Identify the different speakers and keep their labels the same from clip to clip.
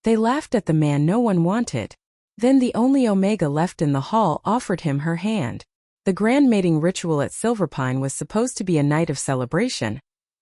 Speaker 1: They laughed at the man no one wanted. Then the only Omega left in the hall offered him her hand. The grand mating ritual at Silverpine was supposed to be a night of celebration,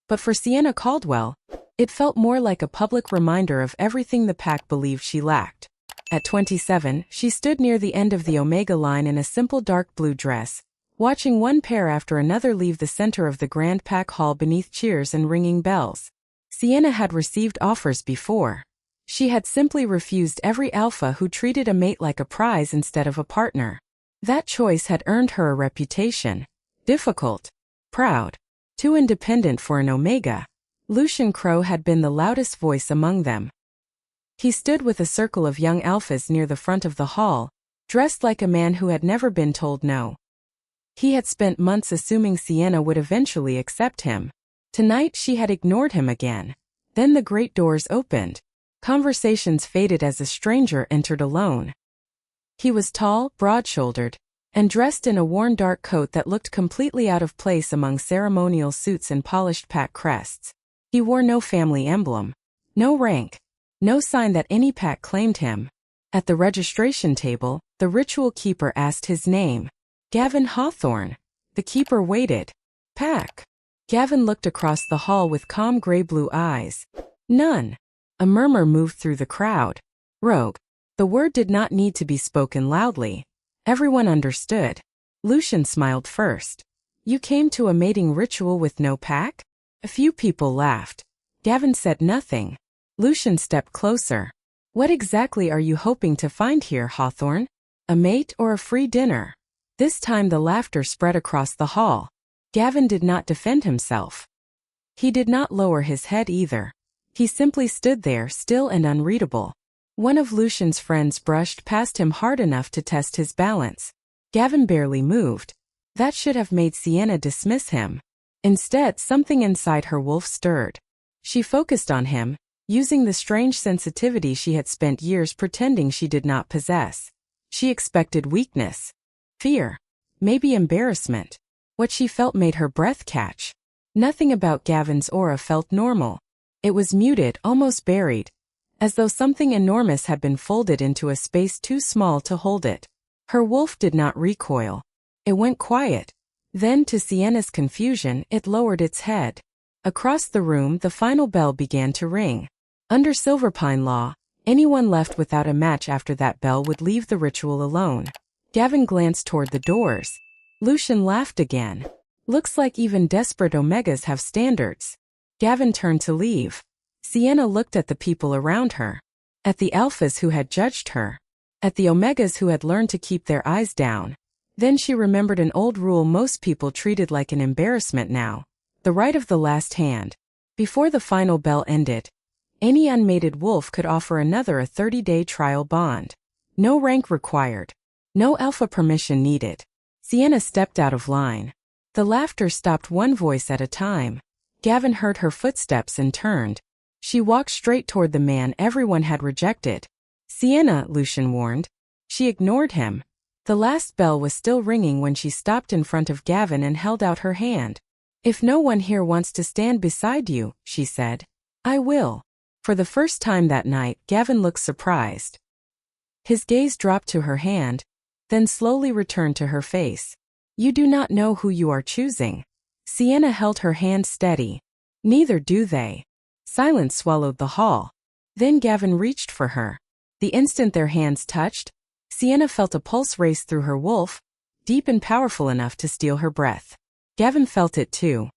Speaker 1: but for Sienna Caldwell, it felt more like a public reminder of everything the pack believed she lacked. At 27, she stood near the end of the Omega line in a simple dark blue dress, watching one pair after another leave the center of the Grand Pack Hall beneath cheers and ringing bells. Sienna had received offers before. She had simply refused every alpha who treated a mate like a prize instead of a partner. That choice had earned her a reputation. Difficult. Proud. Too independent for an Omega. Lucian Crow had been the loudest voice among them. He stood with a circle of young alphas near the front of the hall, dressed like a man who had never been told no. He had spent months assuming Sienna would eventually accept him. Tonight she had ignored him again. Then the great doors opened. Conversations faded as a stranger entered alone. He was tall, broad-shouldered, and dressed in a worn dark coat that looked completely out of place among ceremonial suits and polished pack crests. He wore no family emblem, no rank, no sign that any pack claimed him. At the registration table, the ritual keeper asked his name. Gavin Hawthorne. The keeper waited. Pack. Gavin looked across the hall with calm gray-blue eyes. None. A murmur moved through the crowd. Rogue. The word did not need to be spoken loudly. Everyone understood. Lucian smiled first. You came to a mating ritual with no pack? A few people laughed. Gavin said nothing. Lucian stepped closer. What exactly are you hoping to find here, Hawthorne? A mate or a free dinner? This time the laughter spread across the hall. Gavin did not defend himself. He did not lower his head either. He simply stood there, still and unreadable. One of Lucian's friends brushed past him hard enough to test his balance. Gavin barely moved. That should have made Sienna dismiss him. Instead, something inside her wolf stirred. She focused on him, using the strange sensitivity she had spent years pretending she did not possess. She expected weakness, fear, maybe embarrassment. What she felt made her breath catch. Nothing about Gavin's aura felt normal. It was muted, almost buried, as though something enormous had been folded into a space too small to hold it. Her wolf did not recoil. It went quiet. Then, to Sienna's confusion, it lowered its head. Across the room, the final bell began to ring. Under Silverpine law, anyone left without a match after that bell would leave the ritual alone. Gavin glanced toward the doors. Lucian laughed again. Looks like even desperate Omegas have standards. Gavin turned to leave. Sienna looked at the people around her. At the alphas who had judged her. At the Omegas who had learned to keep their eyes down. Then she remembered an old rule most people treated like an embarrassment now. The right of the last hand. Before the final bell ended, any unmated wolf could offer another a 30-day trial bond. No rank required. No alpha permission needed. Sienna stepped out of line. The laughter stopped one voice at a time. Gavin heard her footsteps and turned. She walked straight toward the man everyone had rejected. Sienna, Lucian warned. She ignored him. The last bell was still ringing when she stopped in front of Gavin and held out her hand. If no one here wants to stand beside you, she said, I will. For the first time that night, Gavin looked surprised. His gaze dropped to her hand, then slowly returned to her face. You do not know who you are choosing. Sienna held her hand steady. Neither do they. Silence swallowed the hall. Then Gavin reached for her. The instant their hands touched, Sienna felt a pulse race through her wolf, deep and powerful enough to steal her breath. Gavin felt it too.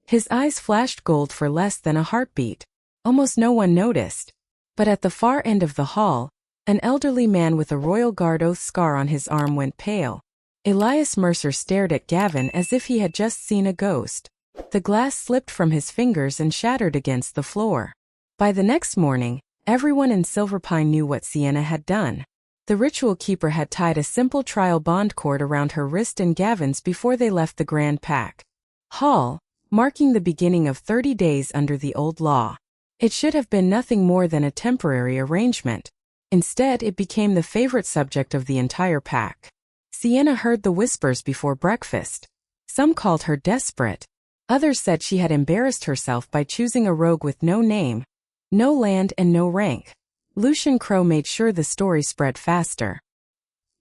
Speaker 1: His eyes flashed gold for less than a heartbeat. Almost no one noticed. But at the far end of the hall, an elderly man with a Royal Guard oath scar on his arm went pale. Elias Mercer stared at Gavin as if he had just seen a ghost. The glass slipped from his fingers and shattered against the floor. By the next morning, everyone in Silverpine knew what Sienna had done. The ritual keeper had tied a simple trial bond cord around her wrist and Gavin's before they left the Grand Pack Hall, marking the beginning of 30 days under the old law. It should have been nothing more than a temporary arrangement. Instead, it became the favorite subject of the entire pack. Sienna heard the whispers before breakfast. Some called her desperate. Others said she had embarrassed herself by choosing a rogue with no name, no land and no rank. Lucian Crow made sure the story spread faster.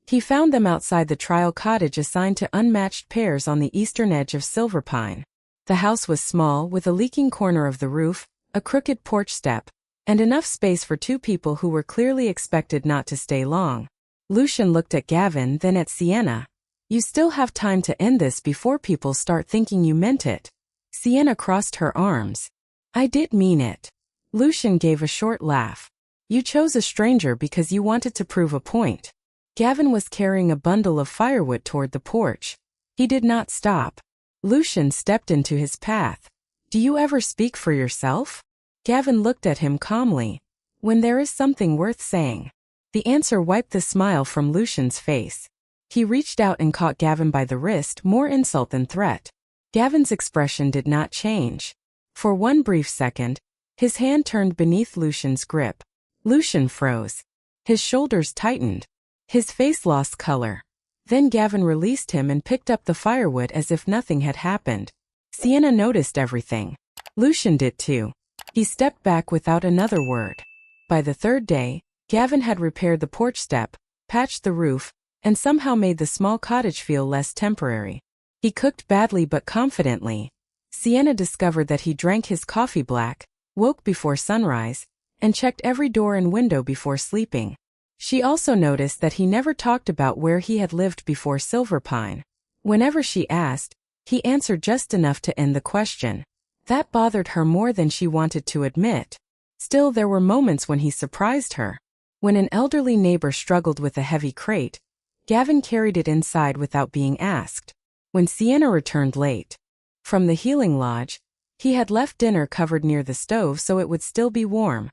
Speaker 1: He found them outside the trial cottage assigned to unmatched pairs on the eastern edge of Silverpine. The house was small, with a leaking corner of the roof, a crooked porch step, and enough space for two people who were clearly expected not to stay long. Lucian looked at Gavin, then at Sienna. "You still have time to end this before people start thinking you meant it." Sienna crossed her arms. "I did mean it." Lucian gave a short laugh. "You chose a stranger because you wanted to prove a point." Gavin was carrying a bundle of firewood toward the porch. He did not stop. Lucian stepped into his path. "Do you ever speak for yourself?" Gavin looked at him calmly. "When there is something worth saying." The answer wiped the smile from Lucian's face. He reached out and caught Gavin by the wrist, more insult than threat. Gavin's expression did not change. For one brief second, his hand turned beneath Lucian's grip. Lucian froze. His shoulders tightened. His face lost color. Then Gavin released him and picked up the firewood as if nothing had happened. Sienna noticed everything. Lucian did too. He stepped back without another word. By the third day, Gavin had repaired the porch step, patched the roof, and somehow made the small cottage feel less temporary. He cooked badly but confidently. Sienna discovered that he drank his coffee black, woke before sunrise, and checked every door and window before sleeping. She also noticed that he never talked about where he had lived before Silverpine. Whenever she asked, he answered just enough to end the question. That bothered her more than she wanted to admit. Still, there were moments when he surprised her. When an elderly neighbor struggled with a heavy crate, Gavin carried it inside without being asked. When Sienna returned late from the healing lodge, he had left dinner covered near the stove so it would still be warm.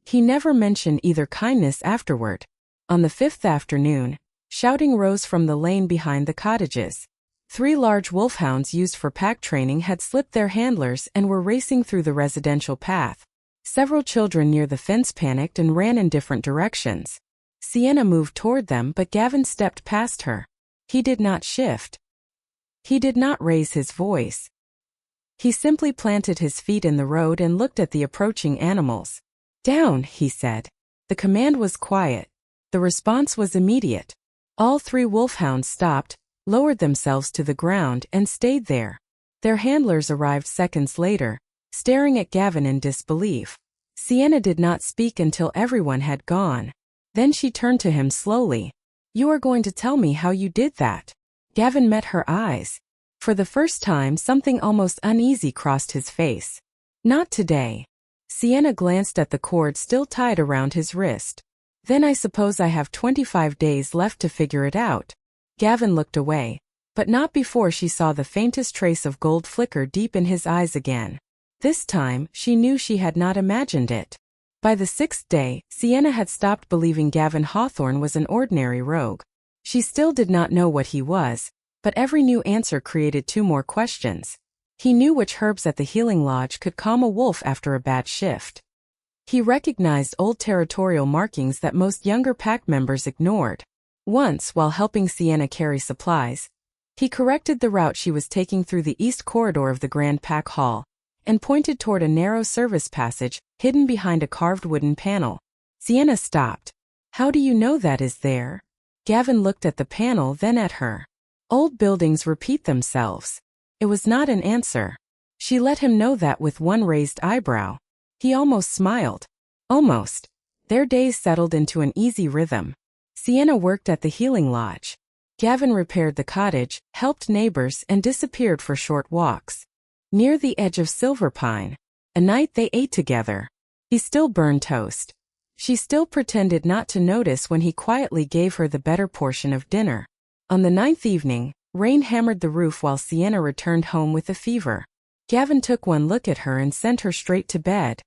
Speaker 1: He never mentioned either kindness afterward. On the fifth afternoon, shouting rose from the lane behind the cottages. 3 large wolfhounds used for pack training had slipped their handlers and were racing through the residential path. Several children near the fence panicked and ran in different directions. Sienna moved toward them, but Gavin stepped past her. He did not shift. He did not raise his voice. He simply planted his feet in the road and looked at the approaching animals. "Down," he said. The command was quiet. The response was immediate. All 3 wolfhounds stopped, lowered themselves to the ground, and stayed there. Their handlers arrived seconds later, staring at Gavin in disbelief. Sienna did not speak until everyone had gone. Then she turned to him slowly. "You are going to tell me how you did that?" Gavin met her eyes. For the first time, something almost uneasy crossed his face. "Not today." Sienna glanced at the cord still tied around his wrist. "Then I suppose I have 25 days left to figure it out." Gavin looked away, but not before she saw the faintest trace of gold flicker deep in his eyes again. This time, she knew she had not imagined it. By the 6th day, Sienna had stopped believing Gavin Hawthorne was an ordinary rogue. She still did not know what he was, but every new answer created 2 more questions. He knew which herbs at the healing lodge could calm a wolf after a bad shift. He recognized old territorial markings that most younger pack members ignored. Once, while helping Sienna carry supplies, he corrected the route she was taking through the east corridor of the Grand Pack Hall, and pointed toward a narrow service passage, hidden behind a carved wooden panel. Sienna stopped. "How do you know that is there?" Gavin looked at the panel, then at her. "Old buildings repeat themselves." It was not an answer. She let him know that with one raised eyebrow. He almost smiled. Almost. Their days settled into an easy rhythm. Sienna worked at the healing lodge. Gavin repaired the cottage, helped neighbors, and disappeared for short walks. Near the edge of Silverpine, a night they ate together. He still burned toast. She still pretended not to notice when he quietly gave her the better portion of dinner. On the 9th evening, rain hammered the roof while Sienna returned home with a fever. Gavin took one look at her and sent her straight to bed.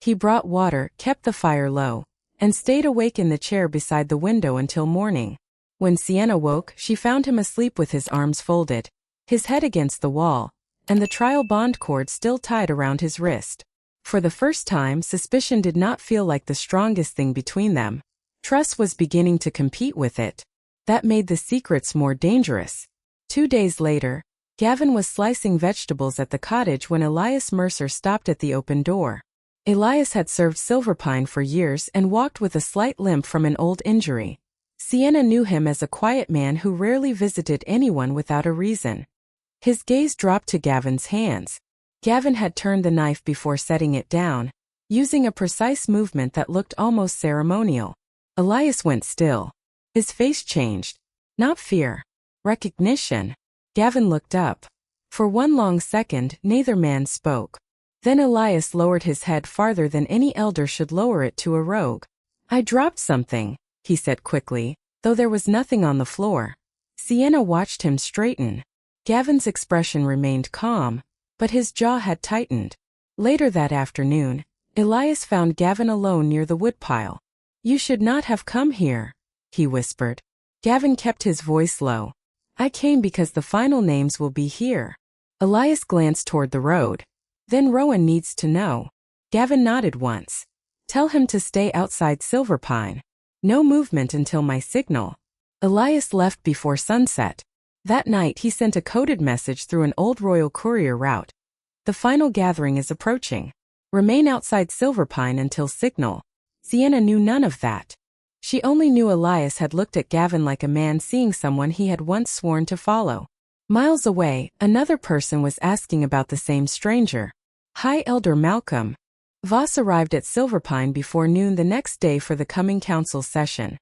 Speaker 1: He brought water, kept the fire low, and stayed awake in the chair beside the window until morning. When Sienna woke, she found him asleep with his arms folded, his head against the wall, and the trial bond cord still tied around his wrist. For the first time, suspicion did not feel like the strongest thing between them. Trust was beginning to compete with it. That made the secrets more dangerous. 2 days later, Gavin was slicing vegetables at the cottage when Elias Mercer stopped at the open door. Elias had served Silverpine for years and walked with a slight limp from an old injury. Sienna knew him as a quiet man who rarely visited anyone without a reason. His gaze dropped to Gavin's hands. Gavin had turned the knife before setting it down, using a precise movement that looked almost ceremonial. Elias went still. His face changed. Not fear. Recognition. Gavin looked up. For one long second, neither man spoke. Then Elias lowered his head farther than any elder should lower it to a rogue. "I dropped something," he said quickly, though there was nothing on the floor. Sienna watched him straighten. Gavin's expression remained calm, but his jaw had tightened. Later that afternoon, Elias found Gavin alone near the woodpile. "You should not have come here," he whispered. Gavin kept his voice low. "I came because the final names will be here." Elias glanced toward the road. "Then Rowan needs to know." Gavin nodded once. "Tell him to stay outside Silverpine. No movement until my signal." Elias left before sunset. That night he sent a coded message through an old royal courier route. "The final gathering is approaching. Remain outside Silverpine until signal." Sienna knew none of that. She only knew Elias had looked at Gavin like a man seeing someone he had once sworn to follow. Miles away, another person was asking about the same stranger. High Elder Malcolm. Voss arrived at Silverpine before noon the next day for the coming council session.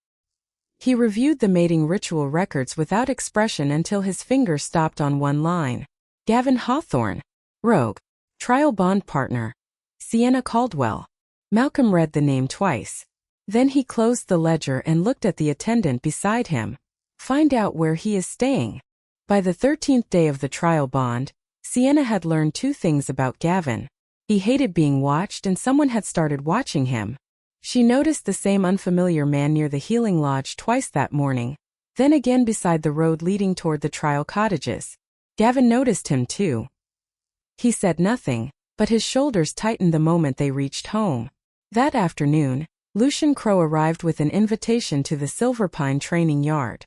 Speaker 1: He reviewed the mating ritual records without expression until his finger stopped on one line. Gavin Hawthorne. Rogue. Trial bond partner. Sienna Caldwell. Malcolm read the name twice. Then he closed the ledger and looked at the attendant beside him. "Find out where he is staying." By the 13th day of the trial bond, Sienna had learned two things about Gavin. He hated being watched and someone had started watching him. She noticed the same unfamiliar man near the healing lodge twice that morning, then again beside the road leading toward the trial cottages. Gavin noticed him too. He said nothing, but his shoulders tightened the moment they reached home. That afternoon, Lucian Crow arrived with an invitation to the Silverpine training yard.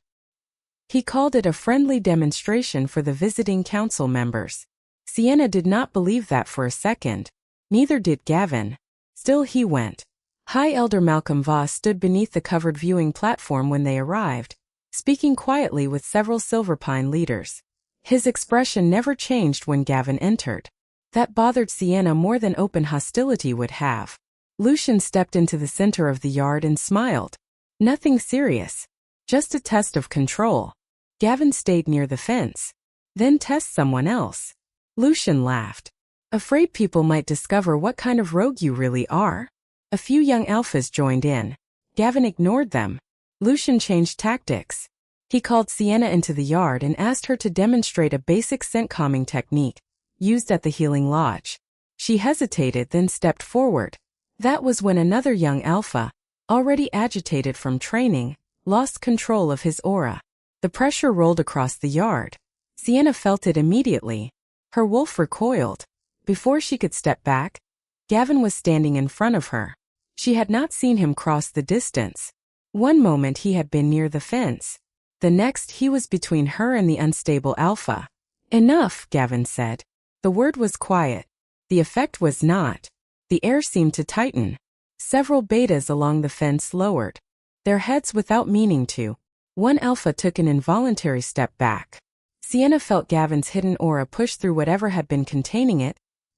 Speaker 1: He called it a friendly demonstration for the visiting council members. Sienna did not believe that for a second. Neither did Gavin. Still he went. High Elder Malcolm Voss stood beneath the covered viewing platform when they arrived, speaking quietly with several Silverpine leaders. His expression never changed when Gavin entered. That bothered Sienna more than open hostility would have. Lucian stepped into the center of the yard and smiled. Nothing serious. Just a test of control. Gavin stayed near the fence. Then test someone else. Lucian laughed. "Afraid people might discover what kind of rogue you really are?" A few young alphas joined in. Gavin ignored them. Lucian changed tactics. He called Sienna into the yard and asked her to demonstrate a basic scent calming technique, used at the healing lodge. She hesitated, then stepped forward. That was when another young alpha, already agitated from training, lost control of his aura. The pressure rolled across the yard. Sienna felt it immediately. Her wolf recoiled. Before she could step back, Gavin was standing in front of her. She had not seen him cross the distance. One moment he had been near the fence. The next he was between her and the unstable alpha. "Enough," Gavin said. The word was quiet. The effect was not. The air seemed to tighten. Several betas along the fence lowered their heads without meaning to. One alpha took an involuntary step back. Sienna felt Gavin's hidden aura push through whatever had been containing it,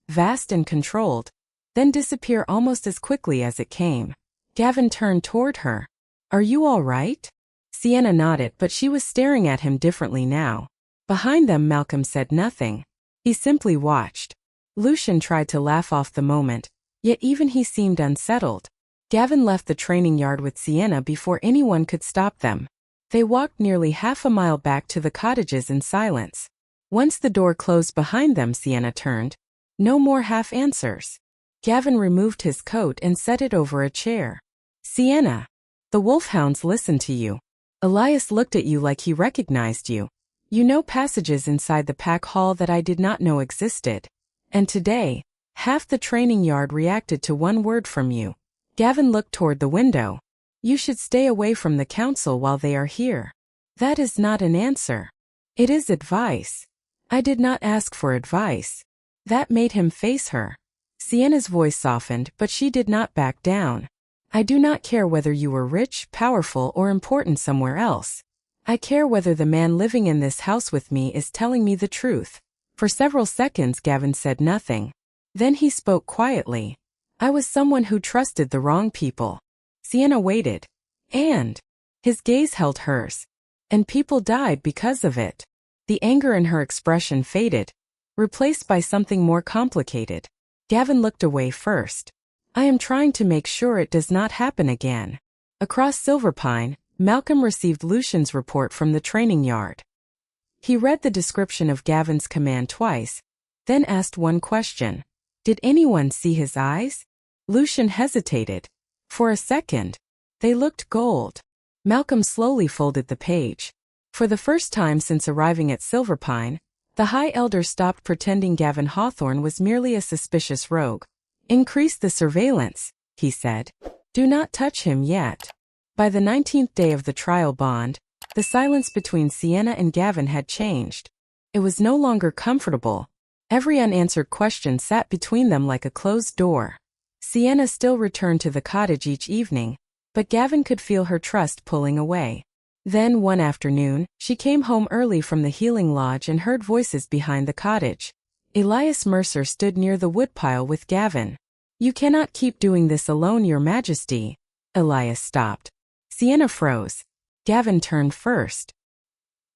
Speaker 1: vast and controlled, then disappear almost as quickly as it came. Gavin turned toward her. "Are you all right?" Sienna nodded, but she was staring at him differently now. Behind them, Malcolm said nothing. He simply watched. Lucian tried to laugh off the moment, yet even he seemed unsettled. Gavin left the training yard with Sienna before anyone could stop them. They walked nearly half a mile back to the cottages in silence. Once the door closed behind them, Sienna turned. No more half answers. Gavin removed his coat and set it over a chair. "Sienna, the wolfhounds listen to you. Elias looked at you like he recognized you. You know passages inside the pack hall that I did not know existed. And today, half the training yard reacted to one word from you." Gavin looked toward the window. "You should stay away from the council while they are here." "That is not an answer. It is advice." "I did not ask for advice." That made him face her. Sienna's voice softened, but she did not back down. I do not care whether you were rich, powerful, or important somewhere else. I care whether the man living in this house with me is telling me the truth. For several seconds Gavin said nothing. Then he spoke quietly. I was someone who trusted the wrong people. Sienna waited. And his gaze held hers. And people died because of it. The anger in her expression faded, replaced by something more complicated. Gavin looked away first. I am trying to make sure it does not happen again. Across Silverpine, Malcolm received Lucian's report from the training yard. He read the description of Gavin's command twice, then asked one question. Did anyone see his eyes? Lucian hesitated. For a second. They looked gold. Malcolm slowly folded the page. For the first time since arriving at Silverpine, the High Elder stopped pretending Gavin Hawthorne was merely a suspicious rogue. Increase the surveillance, he said. Do not touch him yet. By the 19th day of the trial bond, the silence between Sienna and Gavin had changed. It was no longer comfortable. Every unanswered question sat between them like a closed door. Sienna still returned to the cottage each evening, but Gavin could feel her trust pulling away. Then one afternoon, she came home early from the healing lodge and heard voices behind the cottage. Elias Mercer stood near the woodpile with Gavin. You cannot keep doing this alone, Your Majesty. Elias stopped. Sienna froze. Gavin turned first.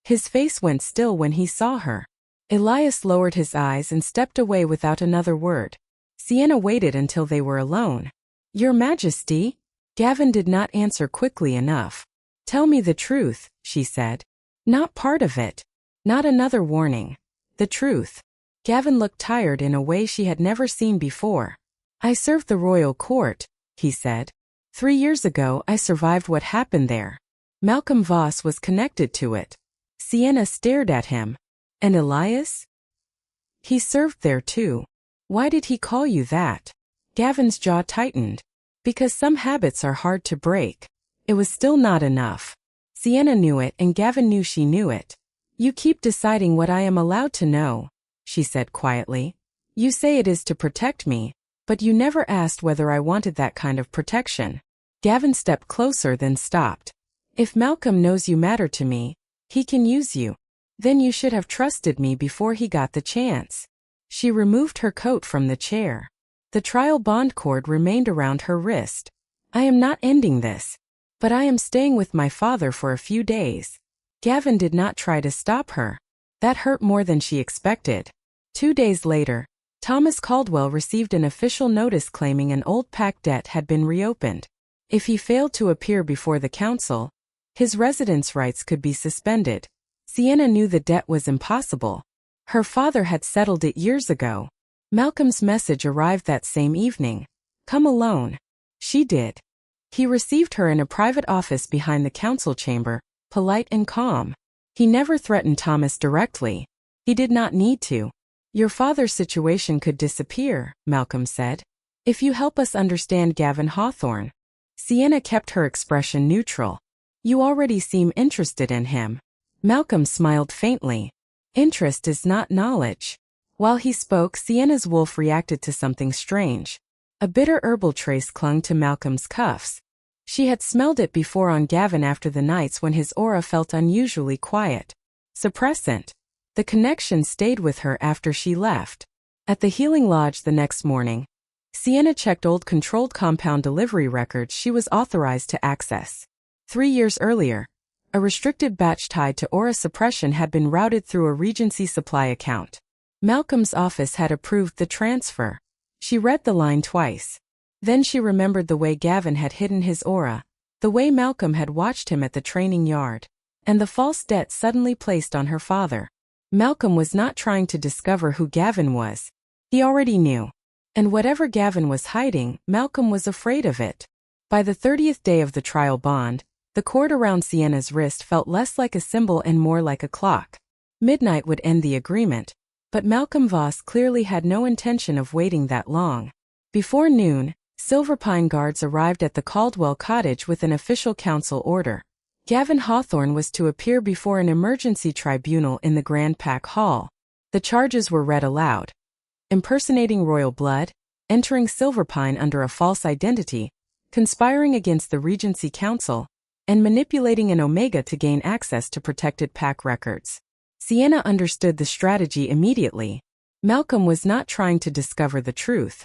Speaker 1: His face went still when he saw her. Elias lowered his eyes and stepped away without another word. Sienna waited until they were alone. Your Majesty? Gavin did not answer quickly enough. Tell me the truth, she said. Not part of it. Not another warning. The truth. Gavin looked tired in a way she had never seen before. I served the royal court, he said. 3 years ago I survived what happened there. Malcolm Voss was connected to it. Sienna stared at him. And Elias? He served there too. Why did he call you that? Gavin's jaw tightened. Because some habits are hard to break. It was still not enough. Sienna knew it and Gavin knew she knew it. You keep deciding what I am allowed to know, she said quietly. You say it is to protect me, but you never asked whether I wanted that kind of protection. Gavin stepped closer then stopped. If Malcolm knows you matter to me, he can use you. Then you should have trusted me before he got the chance. She removed her coat from the chair. The trial bond cord remained around her wrist. I am not ending this. But I am staying with my father for a few days. Gavin did not try to stop her. That hurt more than she expected. 2 days later, Thomas Caldwell received an official notice claiming an old pact debt had been reopened. If he failed to appear before the council, his residence rights could be suspended. Sienna knew the debt was impossible. Her father had settled it years ago. Malcolm's message arrived that same evening. Come alone. She did. He received her in a private office behind the council chamber, polite and calm. He never threatened Thomas directly. He did not need to. Your father's situation could disappear, Malcolm said. If you help us understand Gavin Hawthorne. Sienna kept her expression neutral. You already seem interested in him. Malcolm smiled faintly. Interest is not knowledge. While he spoke, Sienna's wolf reacted to something strange. A bitter herbal trace clung to Malcolm's cuffs. She had smelled it before on Gavin after the nights when his aura felt unusually quiet. Suppressant. The connection stayed with her after she left. At the healing lodge the next morning, Sienna checked old controlled compound delivery records she was authorized to access. 3 years earlier, a restricted batch tied to aura suppression had been routed through a Regency supply account. Malcolm's office had approved the transfer. She read the line twice. Then she remembered the way Gavin had hidden his aura, the way Malcolm had watched him at the training yard, and the false debt suddenly placed on her father. Malcolm was not trying to discover who Gavin was. He already knew. And whatever Gavin was hiding, Malcolm was afraid of it. By the 30th day of the trial bond, the cord around Sienna's wrist felt less like a symbol and more like a clock. Midnight would end the agreement, but Malcolm Voss clearly had no intention of waiting that long. Before noon, Silverpine guards arrived at the Caldwell cottage with an official council order. Gavin Hawthorne was to appear before an emergency tribunal in the Grand Pack Hall. The charges were read aloud. Impersonating royal blood, entering Silverpine under a false identity, conspiring against the Regency Council, and manipulating an Omega to gain access to protected pack records. Sienna understood the strategy immediately. Malcolm was not trying to discover the truth.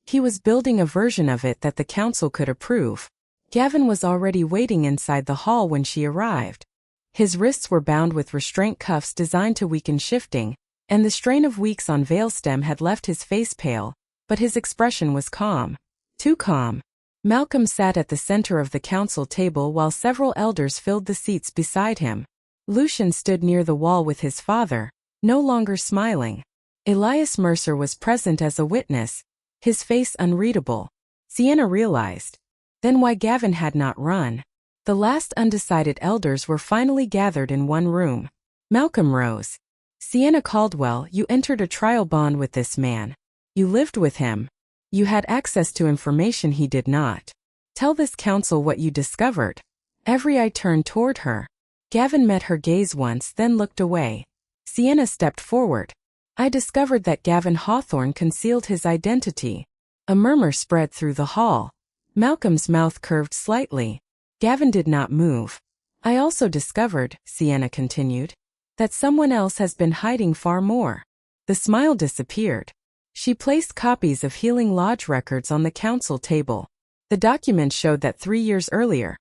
Speaker 1: He was building a version of it that the council could approve. Gavin was already waiting inside the hall when she arrived. His wrists were bound with restraint cuffs designed to weaken shifting, and the strain of weeks on Veilstem had left his face pale, but his expression was calm. Too calm. Malcolm sat at the center of the council table while several elders filled the seats beside him. Lucian stood near the wall with his father, no longer smiling. Elias Mercer was present as a witness, his face unreadable. Sienna realized. Then why Gavin had not run. The last undecided elders were finally gathered in one room. Malcolm rose. Sienna Caldwell, you entered a trial bond with this man. You lived with him. You had access to information he did not. Tell this council what you discovered. Every eye turned toward her. Gavin met her gaze once, then looked away. Sienna stepped forward. I discovered that Gavin Hawthorne concealed his identity. A murmur spread through the hall. Malcolm's mouth curved slightly. Gavin did not move. I also discovered, Sienna continued, that someone else has been hiding far more. The smile disappeared. She placed copies of Healing Lodge records on the council table. The documents showed that 3 years earlier,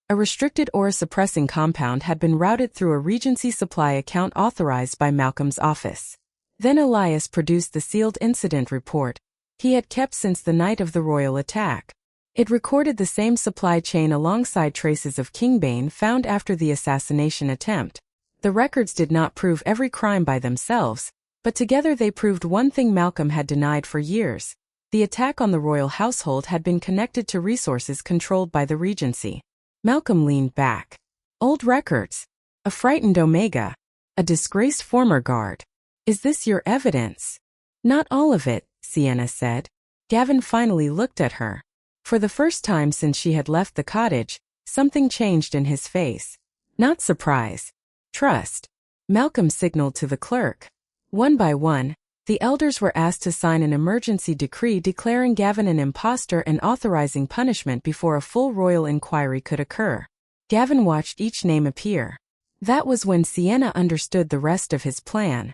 Speaker 1: a restricted aura-suppressing compound had been routed through a Regency supply account authorized by Malcolm's office. Then Elias produced the sealed incident report he had kept since the night of the royal attack. It recorded the same supply chain alongside traces of Kingbane found after the assassination attempt. The records did not prove every crime by themselves, but together they proved one thing Malcolm had denied for years. The attack on the royal household had been connected to resources controlled by the Regency. Malcolm leaned back. Old records. A frightened Omega. A disgraced former guard. Is this your evidence? Not all of it, Sienna said. Gavin finally looked at her. For the first time since she had left the cottage, something changed in his face. Not surprise. Trust. Malcolm signaled to the clerk. One by one, the elders were asked to sign an emergency decree declaring Gavin an imposter and authorizing punishment before a full royal inquiry could occur. Gavin watched each name appear. That was when Sienna understood the rest of his plan.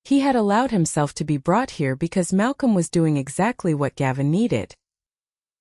Speaker 1: He had allowed himself to be brought here because Malcolm was doing exactly what Gavin needed.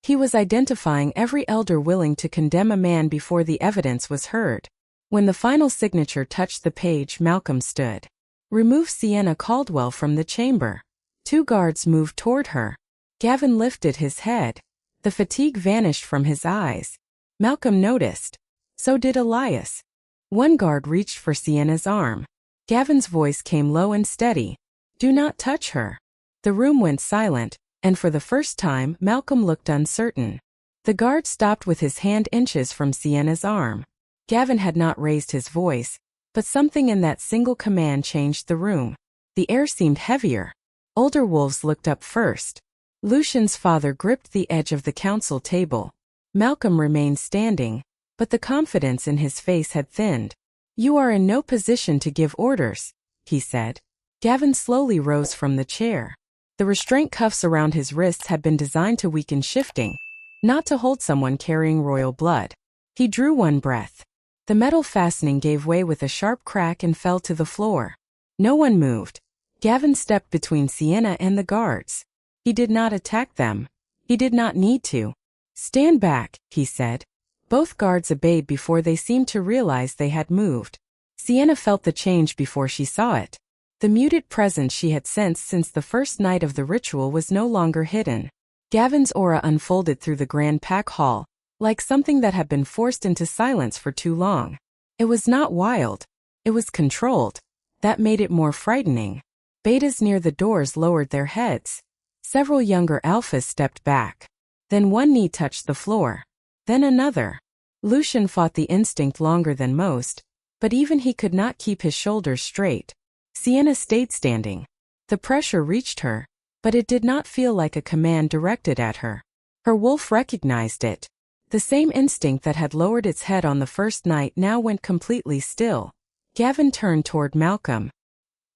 Speaker 1: He was identifying every elder willing to condemn a man before the evidence was heard. When the final signature touched the page, Malcolm stood. Remove Sienna Caldwell from the chamber. 2 guards moved toward her. Gavin lifted his head. The fatigue vanished from his eyes. Malcolm noticed. So did Elias. 1 guard reached for Sienna's arm. Gavin's voice came low and steady. Do not touch her. The room went silent, and for the first time Malcolm looked uncertain. The guard stopped with his hand inches from Sienna's arm. Gavin had not raised his voice, but something in that single command changed the room. The air seemed heavier. Older wolves looked up first. Lucian's father gripped the edge of the council table. Malcolm remained standing, but the confidence in his face had thinned. You are in no position to give orders, he said. Gavin slowly rose from the chair. The restraint cuffs around his wrists had been designed to weaken shifting, not to hold someone carrying royal blood. He drew one breath. The metal fastening gave way with a sharp crack and fell to the floor. No one moved. Gavin stepped between Sienna and the guards. He did not attack them. He did not need to. Stand back, he said. Both guards obeyed before they seemed to realize they had moved. Sienna felt the change before she saw it. The muted presence she had sensed since the first night of the ritual was no longer hidden. Gavin's aura unfolded through the grand pack hall, like something that had been forced into silence for too long. It was not wild. It was controlled. That made it more frightening. Betas near the doors lowered their heads. Several younger alphas stepped back. Then one knee touched the floor. Then another. Lucian fought the instinct longer than most, but even he could not keep his shoulders straight. Sienna stayed standing. The pressure reached her, but it did not feel like a command directed at her. Her wolf recognized it. The same instinct that had lowered its head on the first night now went completely still. Gavin turned toward Malcolm.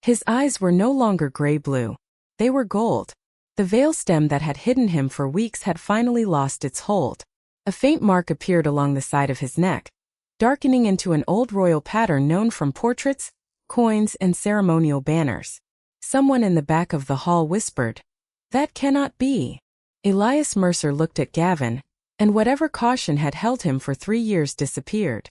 Speaker 1: His eyes were no longer gray-blue. They were gold. The veil stem that had hidden him for weeks had finally lost its hold. A faint mark appeared along the side of his neck, darkening into an old royal pattern known from portraits, coins, and ceremonial banners. Someone in the back of the hall whispered, "That cannot be." Elias Mercer looked at Gavin, and whatever caution had held him for 3 years disappeared.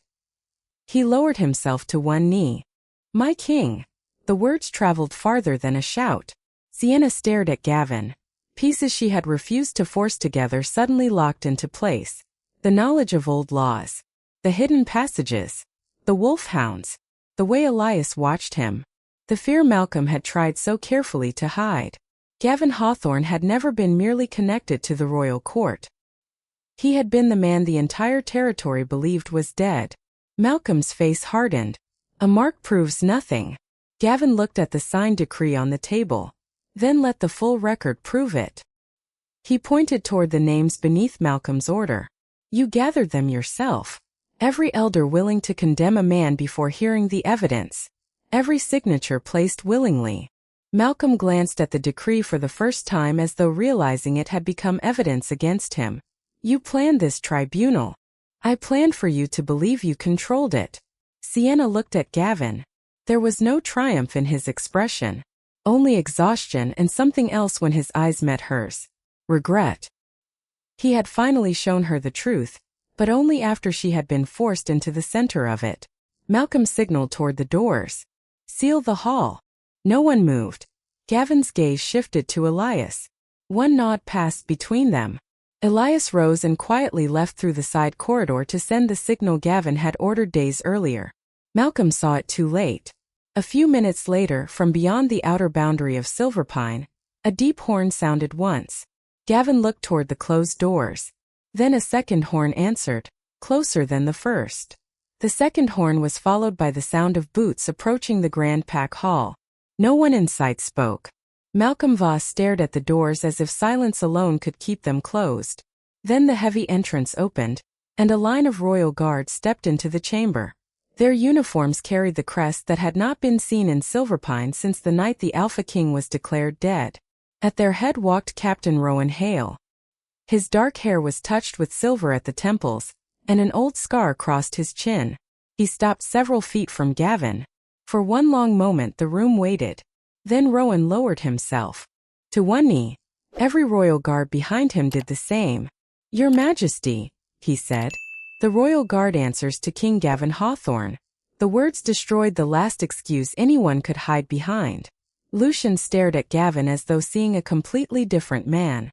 Speaker 1: He lowered himself to one knee. "My king." The words traveled farther than a shout. Sienna stared at Gavin. Pieces she had refused to force together suddenly locked into place. The knowledge of old laws. The hidden passages. The wolfhounds. The way Elias watched him. The fear Malcolm had tried so carefully to hide. Gavin Hawthorne had never been merely connected to the royal court. He had been the man the entire territory believed was dead. Malcolm's face hardened. "A mark proves nothing." Gavin looked at the signed decree on the table. "Then let the full record prove it." He pointed toward the names beneath Malcolm's order. "You gathered them yourself. Every elder willing to condemn a man before hearing the evidence. Every signature placed willingly." Malcolm glanced at the decree for the first time as though realizing it had become evidence against him. "You planned this tribunal. I planned for you to believe you controlled it." Sienna looked at Gavin. There was no triumph in his expression. Only exhaustion and something else when his eyes met hers. Regret. He had finally shown her the truth, but only after she had been forced into the center of it. Malcolm signaled toward the doors. "Seal the hall." No one moved. Gavin's gaze shifted to Elias. One nod passed between them. Elias rose and quietly left through the side corridor to send the signal Gavin had ordered days earlier. Malcolm saw it too late. A few minutes later, from beyond the outer boundary of Silverpine, a deep horn sounded once. Gavin looked toward the closed doors. Then a second horn answered, closer than the first. The second horn was followed by the sound of boots approaching the Grand Pack Hall. No one in sight spoke. Malcolm Voss stared at the doors as if silence alone could keep them closed. Then the heavy entrance opened, and a line of royal guards stepped into the chamber. Their uniforms carried the crest that had not been seen in Silverpine since the night the Alpha King was declared dead. At their head walked Captain Rowan Hale. His dark hair was touched with silver at the temples, and an old scar crossed his chin. He stopped several feet from Gavin. For one long moment the room waited. Then Rowan lowered himself to one knee. Every royal guard behind him did the same. "Your Majesty," he said. "The royal guard answers to King Gavin Hawthorne." The words destroyed the last excuse anyone could hide behind. Lucian stared at Gavin as though seeing a completely different man.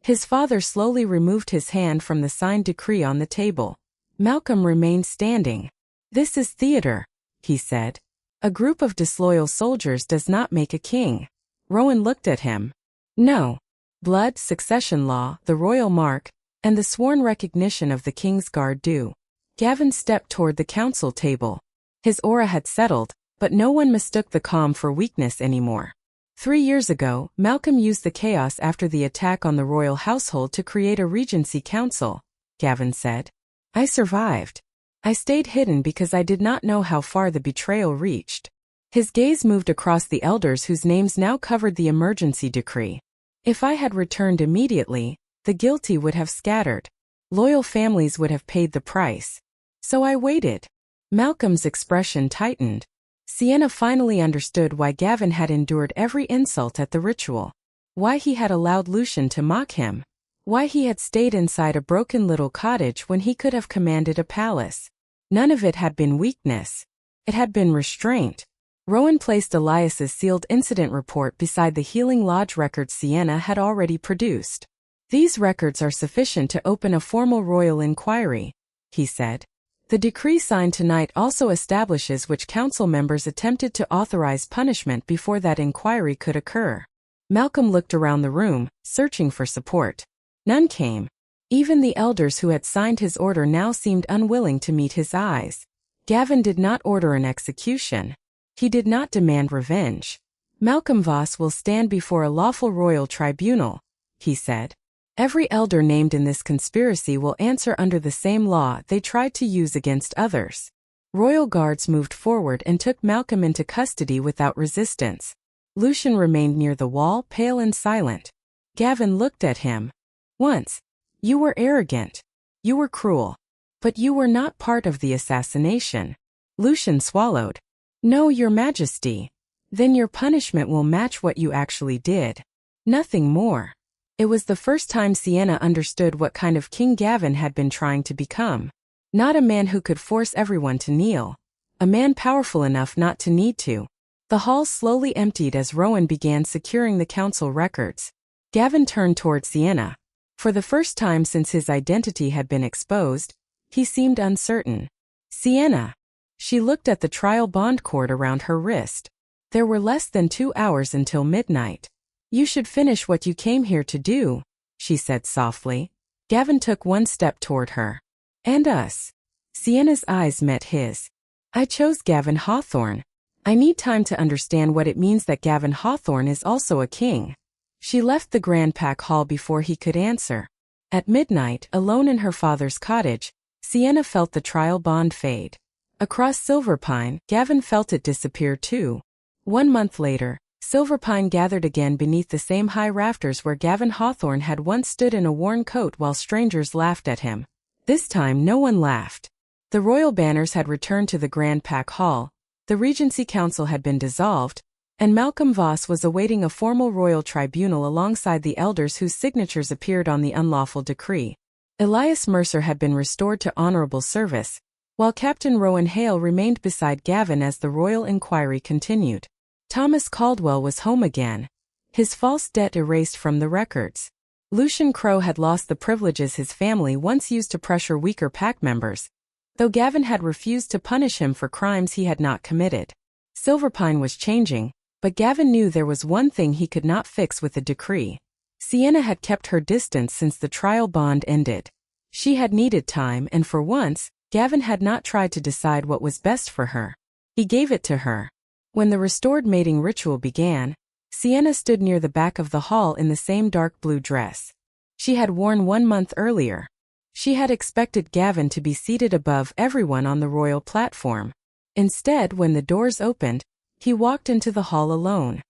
Speaker 1: His father slowly removed his hand from the signed decree on the table. Malcolm remained standing. "This is theater," he said. "A group of disloyal soldiers does not make a king." Rowan looked at him. "No. Blood, succession law, the royal mark, and the sworn recognition of the king's guard do." Gavin stepped toward the council table. His aura had settled, but no one mistook the calm for weakness anymore. 3 years ago, Malcolm used the chaos after the attack on the royal household to create a regency council, Gavin said. "I survived. I stayed hidden because I did not know how far the betrayal reached." His gaze moved across the elders whose names now covered the emergency decree. "If I had returned immediately, the guilty would have scattered. Loyal families would have paid the price. So I waited." Malcolm's expression tightened. Sienna finally understood why Gavin had endured every insult at the ritual. Why he had allowed Lucian to mock him. Why he had stayed inside a broken little cottage when he could have commanded a palace. None of it had been weakness. It had been restraint. Rowan placed Elias's sealed incident report beside the Healing Lodge records Sienna had already produced. "These records are sufficient to open a formal royal inquiry," he said. "The decree signed tonight also establishes which council members attempted to authorize punishment before that inquiry could occur." Malcolm looked around the room, searching for support. None came. Even the elders who had signed his order now seemed unwilling to meet his eyes. Gavin did not order an execution. He did not demand revenge. "Malcolm Voss will stand before a lawful royal tribunal," he said. "Every elder named in this conspiracy will answer under the same law they tried to use against others." Royal guards moved forward and took Malcolm into custody without resistance. Lucian remained near the wall, pale and silent. Gavin looked at him. Once. You were arrogant. You were cruel. But you were not part of the assassination. Lucian swallowed. No, Your Majesty. Then your punishment will match what you actually did. Nothing more. It was the first time Sienna understood what kind of king Gavin had been trying to become. Not a man who could force everyone to kneel. A man powerful enough not to need to. The hall slowly emptied as Rowan began securing the council records. Gavin turned toward Sienna. For the first time since his identity had been exposed, he seemed uncertain. Sienna. She looked at the trial bond cord around her wrist. There were less than 2 hours until midnight. You should finish what you came here to do, she said softly. Gavin took one step toward her. And us. Sienna's eyes met his. I chose Gavin Hawthorne. I need time to understand what it means that Gavin Hawthorne is also a king. She left the Grand Pack Hall before he could answer. At midnight, alone in her father's cottage, Sienna felt the trial bond fade. Across Silverpine, Gavin felt it disappear too. 1 month later, Silverpine gathered again beneath the same high rafters where Gavin Hawthorne had once stood in a worn coat while strangers laughed at him. This time no one laughed. The royal banners had returned to the Grand Pack Hall, the Regency Council had been dissolved, and Malcolm Voss was awaiting a formal royal tribunal alongside the elders whose signatures appeared on the unlawful decree. Elias Mercer had been restored to honorable service, while Captain Rowan Hale remained beside Gavin as the royal inquiry continued. Thomas Caldwell was home again, his false debt erased from the records. Lucian Crowe had lost the privileges his family once used to pressure weaker pack members, though Gavin had refused to punish him for crimes he had not committed. Silverpine was changing, but Gavin knew there was one thing he could not fix with the decree. Sienna had kept her distance since the trial bond ended. She had needed time, and for once, Gavin had not tried to decide what was best for her. He gave it to her. When the restored mating ritual began, Sienna stood near the back of the hall in the same dark blue dress she had worn 1 month earlier. She had expected Gavin to be seated above everyone on the royal platform. Instead, when the doors opened, he walked into the hall alone.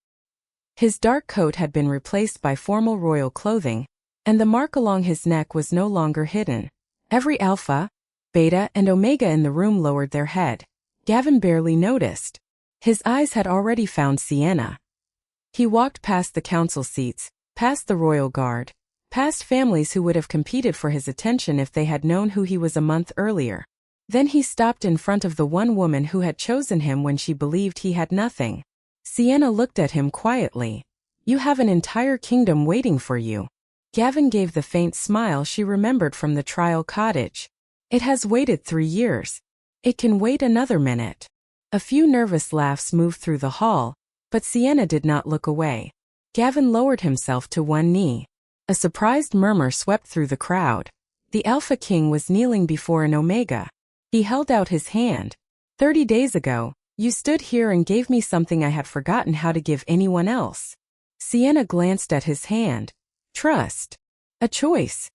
Speaker 1: His dark coat had been replaced by formal royal clothing, and the mark along his neck was no longer hidden. Every alpha, beta, and omega in the room lowered their head. Gavin barely noticed. His eyes had already found Sienna. He walked past the council seats, past the royal guard, past families who would have competed for his attention if they had known who he was a month earlier. Then he stopped in front of the one woman who had chosen him when she believed he had nothing. Sienna looked at him quietly. You have an entire kingdom waiting for you. Gavin gave the faint smile she remembered from the trial cottage. It has waited 3 years. It can wait another minute. A few nervous laughs moved through the hall, but Sienna did not look away. Gavin lowered himself to one knee. A surprised murmur swept through the crowd. The Alpha King was kneeling before an Omega. He held out his hand. 30 days ago, you stood here and gave me something I had forgotten how to give anyone else. Sienna glanced at his hand. Trust. A choice.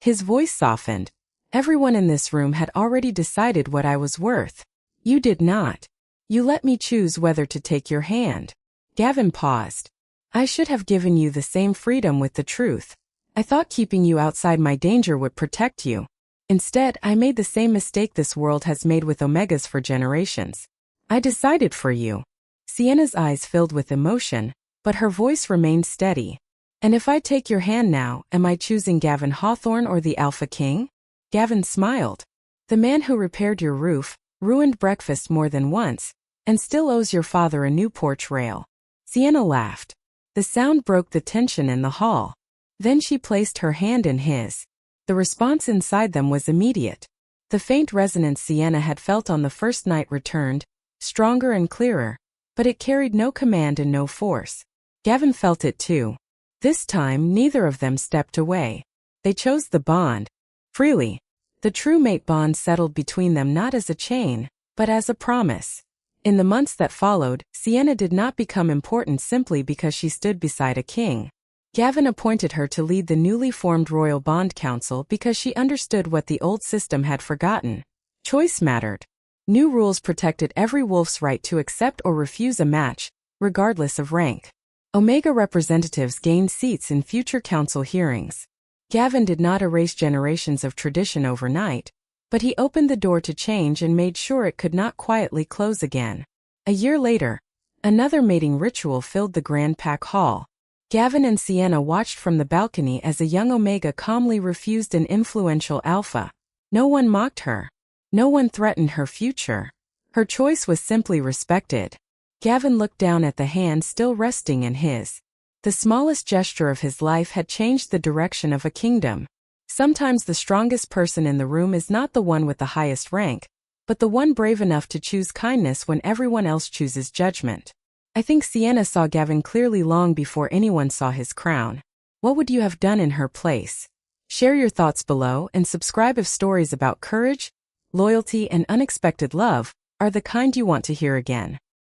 Speaker 1: His voice softened. Everyone in this room had already decided what I was worth. You did not. You let me choose whether to take your hand. Gavin paused. I should have given you the same freedom with the truth. I thought keeping you outside my danger would protect you. Instead, I made the same mistake this world has made with Omegas for generations. I decided for you. Sienna's eyes filled with emotion, but her voice remained steady. And if I take your hand now, am I choosing Gavin Hawthorne or the Alpha King? Gavin smiled. The man who repaired your roof, ruined breakfast more than once, and still owes your father a new porch rail. Sienna laughed. The sound broke the tension in the hall. Then she placed her hand in his. The response inside them was immediate. The faint resonance Sienna had felt on the first night returned, stronger and clearer, but it carried no command and no force. Gavin felt it too. This time, neither of them stepped away. They chose the bond. Freely. The true mate bond settled between them not as a chain, but as a promise. In the months that followed, Sienna did not become important simply because she stood beside a king. Gavin appointed her to lead the newly formed Royal Bond Council because she understood what the old system had forgotten. Choice mattered. New rules protected every wolf's right to accept or refuse a match, regardless of rank. Omega representatives gained seats in future council hearings. Gavin did not erase generations of tradition overnight, but he opened the door to change and made sure it could not quietly close again. A year later, another mating ritual filled the Grand Pack Hall. Gavin and Sienna watched from the balcony as a young Omega calmly refused an influential alpha. No one mocked her. No one threatened her future. Her choice was simply respected. Gavin looked down at the hand still resting in his. The smallest gesture of his life had changed the direction of a kingdom. Sometimes the strongest person in the room is not the one with the highest rank, but the one brave enough to choose kindness when everyone else chooses judgment. I think Sienna saw Gavin clearly long before anyone saw his crown. What would you have done in her place? Share your thoughts below and subscribe if stories about courage, loyalty, and unexpected love are the kind you want to hear again.